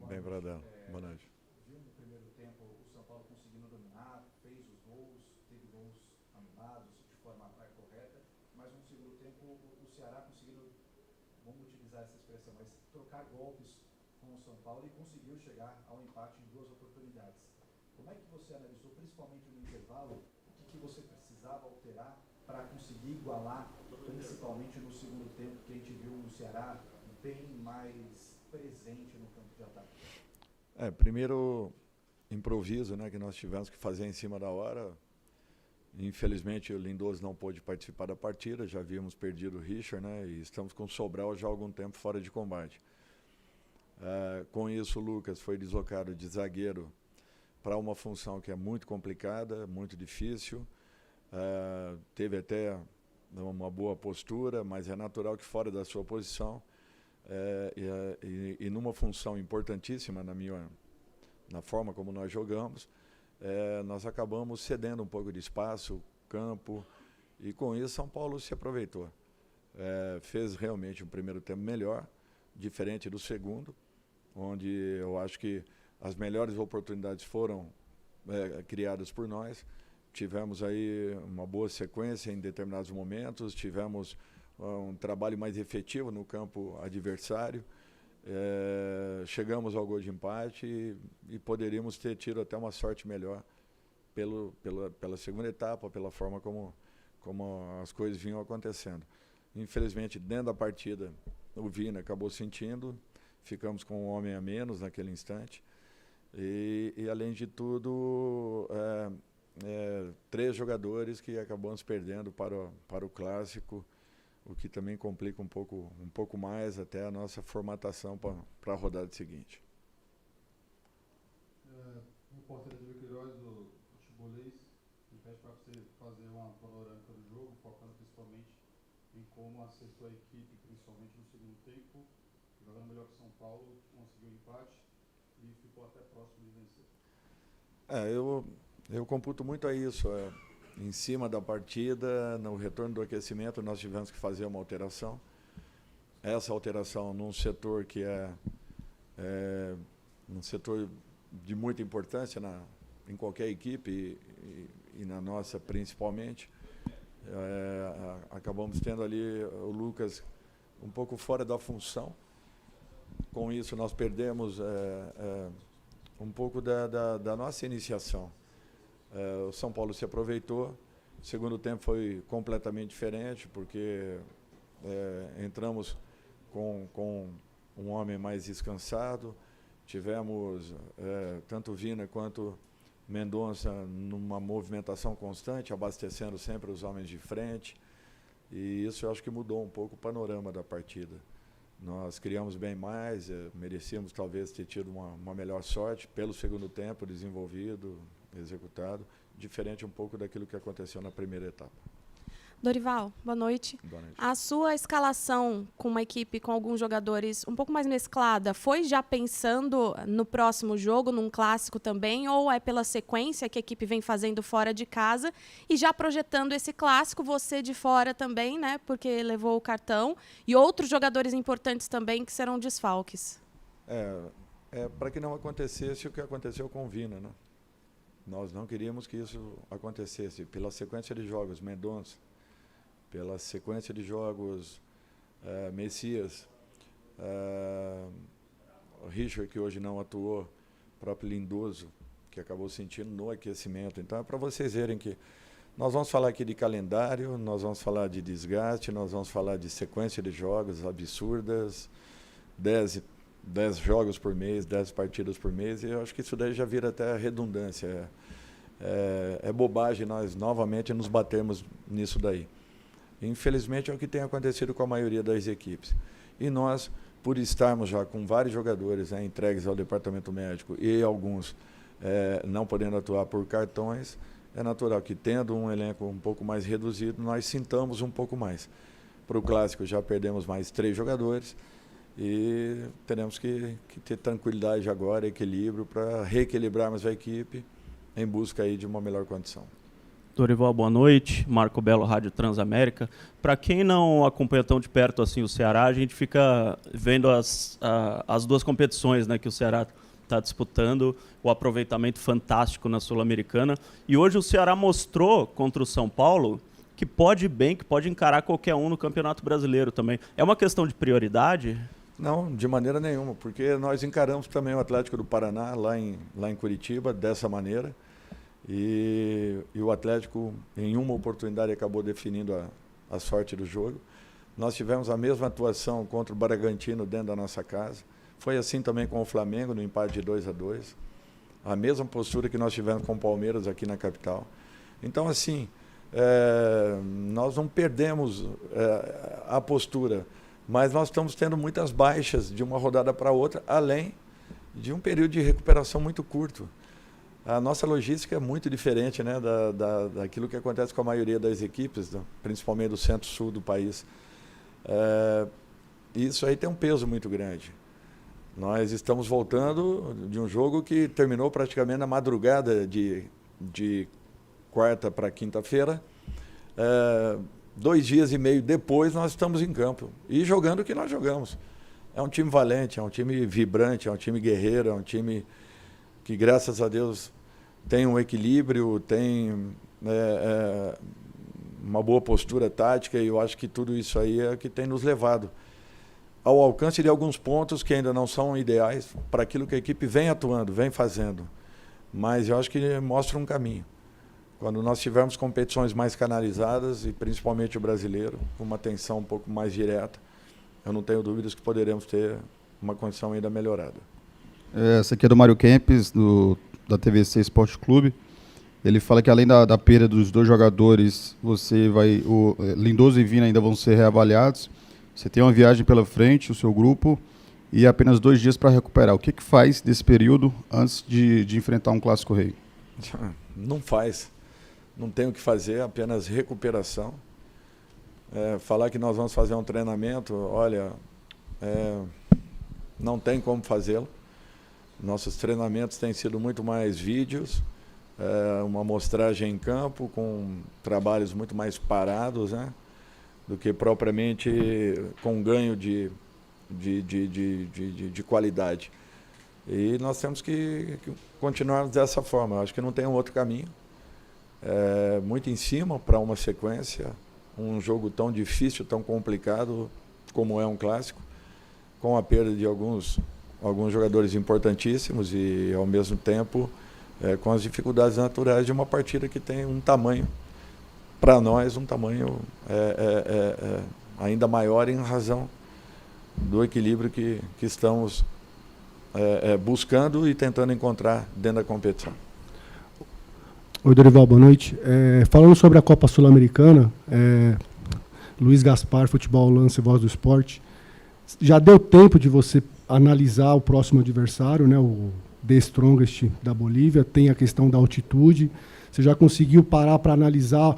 Bem, Bradão. Boa noite. Viu no primeiro tempo o São Paulo conseguindo dominar, fez os gols, teve gols anulados de forma correta, mas no segundo tempo o Ceará conseguindo, vamos utilizar essa expressão, mas trocar golpes com o São Paulo e conseguiu chegar ao empate em 2 oportunidades. Como é que você analisou, principalmente no intervalo, o que você precisava alterar para conseguir igualar, principalmente no segundo tempo, que a gente viu o Ceará bem mais presente no campo de ataque? Primeiro improviso, né, que nós tivemos que fazer em cima da hora. Infelizmente o Lindoso não pôde participar da partida, já havíamos perdido o Richard, né, e estamos com o Sobral já há algum tempo fora de combate. Com isso o Lucas foi deslocado de zagueiro para uma função que é muito complicada, muito difícil. Teve até uma boa postura, mas é natural que fora da sua posição e numa função importantíssima na forma como nós jogamos, nós acabamos cedendo um pouco de espaço, campo, e com isso São Paulo se aproveitou. Fez realmente um primeiro tempo melhor, diferente do segundo, onde eu acho que as melhores oportunidades foram criadas por nós. Tivemos aí uma boa sequência em determinados momentos, tivemos um trabalho mais efetivo no campo adversário, chegamos ao gol de empate e poderíamos ter tido até uma sorte melhor pela segunda etapa, pela forma como as coisas vinham acontecendo. Infelizmente, dentro da partida, o Vina acabou sentindo, ficamos com um homem a menos naquele instante e além de tudo, 3 jogadores que acabamos perdendo para o Clássico, o que também complica um pouco mais até a nossa formatação para a rodada seguinte. O repórter Edil Queiroz, do Futebolês, me pede para você fazer uma panorâmica do jogo, focando principalmente em como acertou a equipe, principalmente no segundo tempo, jogando melhor que São Paulo, conseguiu empate e ficou até próximo de vencer. Eu computo muito a isso. Em cima da partida, no retorno do aquecimento, nós tivemos que fazer uma alteração. Essa alteração num setor que é um setor de muita importância em qualquer equipe e na nossa principalmente. Acabamos tendo ali o Lucas um pouco fora da função. Com isso, nós perdemos um pouco da nossa iniciação. O São Paulo se aproveitou. O segundo tempo foi completamente diferente, porque entramos com um homem mais descansado. Tivemos tanto Vina quanto Mendonça numa movimentação constante, abastecendo sempre os homens de frente. E isso eu acho que mudou um pouco o panorama da partida. Nós criamos bem mais, merecíamos talvez ter tido uma melhor sorte pelo segundo tempo desenvolvido, executado, diferente um pouco daquilo que aconteceu na primeira etapa. Dorival, boa noite. Boa noite. A sua escalação com uma equipe com alguns jogadores um pouco mais mesclada, foi já pensando no próximo jogo, num clássico também, ou é pela sequência que a equipe vem fazendo fora de casa e já projetando esse clássico, você de fora também, né, porque levou o cartão, e outros jogadores importantes também que serão desfalques? Para que não acontecesse o que aconteceu com o Vina, né? Nós não queríamos que isso acontecesse. Pela sequência de jogos, Mendonça, pela sequência de jogos, Messias, Richard, que hoje não atuou, próprio Lindoso, que acabou sentindo no aquecimento. Então, é para vocês verem que nós vamos falar aqui de calendário, nós vamos falar de desgaste, nós vamos falar de sequência de jogos absurdas, 10 jogos por mês, 10 partidas por mês, e eu acho que isso daí já vira até redundância. É bobagem nós novamente nos batermos nisso daí. Infelizmente é o que tem acontecido com a maioria das equipes. E nós, por estarmos já com vários jogadores, né, entregues ao departamento médico e alguns não podendo atuar por cartões, é natural que, tendo um elenco um pouco mais reduzido, nós sintamos um pouco mais. Para o Clássico já perdemos mais 3 jogadores e teremos que ter tranquilidade agora, equilíbrio, para reequilibrarmos a equipe em busca aí de uma melhor condição. Dorival, boa noite. Marco Belo, Rádio Transamérica. Para quem não acompanha tão de perto assim o Ceará, a gente fica vendo as 2 competições, né, que o Ceará está disputando, o aproveitamento fantástico na Sul-Americana. E hoje o Ceará mostrou contra o São Paulo que pode ir bem, que pode encarar qualquer um no Campeonato Brasileiro também. É uma questão de prioridade? Não, de maneira nenhuma, porque nós encaramos também o Atlético do Paraná, lá em Curitiba, dessa maneira. E o Atlético, em uma oportunidade, acabou definindo a sorte do jogo. Nós tivemos a mesma atuação contra o Bragantino dentro da nossa casa. Foi assim também com o Flamengo, no empate de 2-2. A mesma postura que nós tivemos com o Palmeiras aqui na capital. Então, assim, nós não perdemos a postura, mas nós estamos tendo muitas baixas de uma rodada para outra, além de um período de recuperação muito curto. A nossa logística é muito diferente, né, daquilo que acontece com a maioria das equipes, principalmente do centro-sul do país. Isso aí tem um peso muito grande. Nós estamos voltando de um jogo que terminou praticamente na madrugada de quarta para quinta-feira. 2 dias e meio depois nós estamos em campo e jogando o que nós jogamos. É um time valente, é um time vibrante, é um time guerreiro, é um time que, graças a Deus, tem um equilíbrio, tem uma boa postura tática, e eu acho que tudo isso aí é que tem nos levado ao alcance de alguns pontos que ainda não são ideais para aquilo que a equipe vem atuando, vem fazendo. Mas eu acho que mostra um caminho. Quando nós tivermos competições mais canalizadas, e principalmente o brasileiro, com uma atenção um pouco mais direta, eu não tenho dúvidas que poderemos ter uma condição ainda melhorada. Essa aqui é do Mário Kempes, da TVC Esporte Clube. Ele fala que além da perda dos 2 jogadores, o Lindoso e Vina ainda vão ser reavaliados. Você tem uma viagem pela frente, o seu grupo, e apenas 2 dias para recuperar. O que faz desse período antes de enfrentar um Clássico Rei? Não faz. Não tem o que fazer, apenas recuperação. Falar que nós vamos fazer um treinamento, olha, não tem como fazê-lo. Nossos treinamentos têm sido muito mais vídeos, uma amostragem em campo, com trabalhos muito mais parados, né, do que propriamente com ganho de qualidade. E nós temos que continuar dessa forma. Eu acho que não tem um outro caminho. Muito em cima para uma sequência, um jogo tão difícil, tão complicado como é um clássico, com a perda de alguns jogadores importantíssimos e, ao mesmo tempo, com as dificuldades naturais de uma partida que tem um tamanho, para nós, um tamanho ainda maior em razão do equilíbrio que estamos buscando e tentando encontrar dentro da competição. Oi, Dorival, boa noite. Falando sobre a Copa Sul-Americana, Luiz Gaspar, Futebol Lance, Voz do Esporte, já deu tempo de você analisar o próximo adversário, né, o The Strongest da Bolívia, tem a questão da altitude, você já conseguiu parar para analisar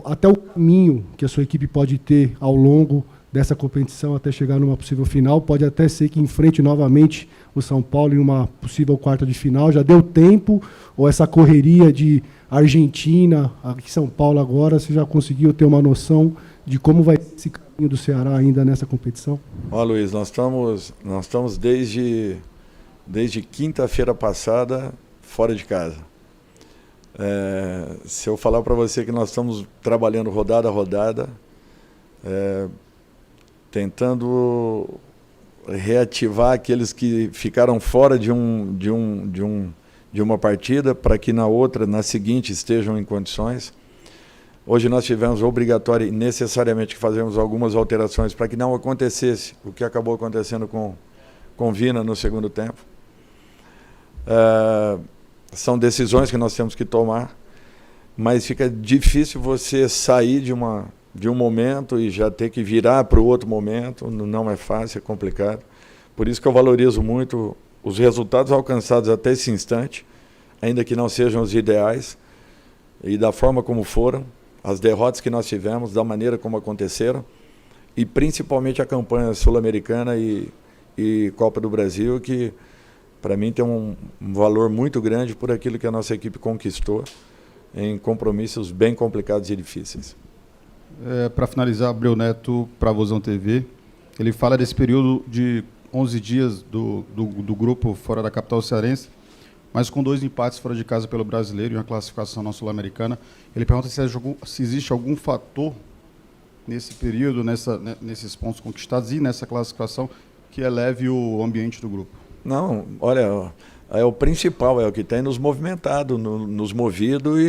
até o caminho que a sua equipe pode ter ao longo dessa competição até chegar numa possível final? Pode até ser que enfrente novamente o São Paulo em uma possível quarta de final. Já deu tempo? Ou essa correria de Argentina, aqui São Paulo agora, você já conseguiu ter uma noção de como vai ser esse caminho do Ceará ainda nessa competição? Ó, Luiz, nós estamos desde quinta-feira passada fora de casa. Se eu falar para você que nós estamos trabalhando rodada a rodada, tentando reativar aqueles que ficaram fora de uma partida para que na seguinte estejam em condições. Hoje nós tivemos obrigatório e necessariamente que fazermos algumas alterações para que não acontecesse o que acabou acontecendo com Vina no segundo tempo. São decisões que nós temos que tomar, mas fica difícil você sair de uma de um momento e já ter que virar para o outro momento não é fácil, é complicado. Por isso que eu valorizo muito os resultados alcançados até esse instante, ainda que não sejam os ideais, e da forma como foram, as derrotas que nós tivemos, da maneira como aconteceram, e principalmente a campanha sul-americana e Copa do Brasil, que para mim tem um valor muito grande por aquilo que a nossa equipe conquistou em compromissos bem complicados e difíceis. Para finalizar, Abreu Neto, para a Vozão TV, ele fala desse período de 11 dias do grupo fora da capital cearense, mas com 2 empates fora de casa pelo Brasileiro e uma classificação na Sul-Americana. Ele pergunta se existe algum fator nesse período, nesses pontos conquistados e nessa classificação que eleve o ambiente do grupo. Não, olha, é o principal, é o que tem nos movimentado, nos movido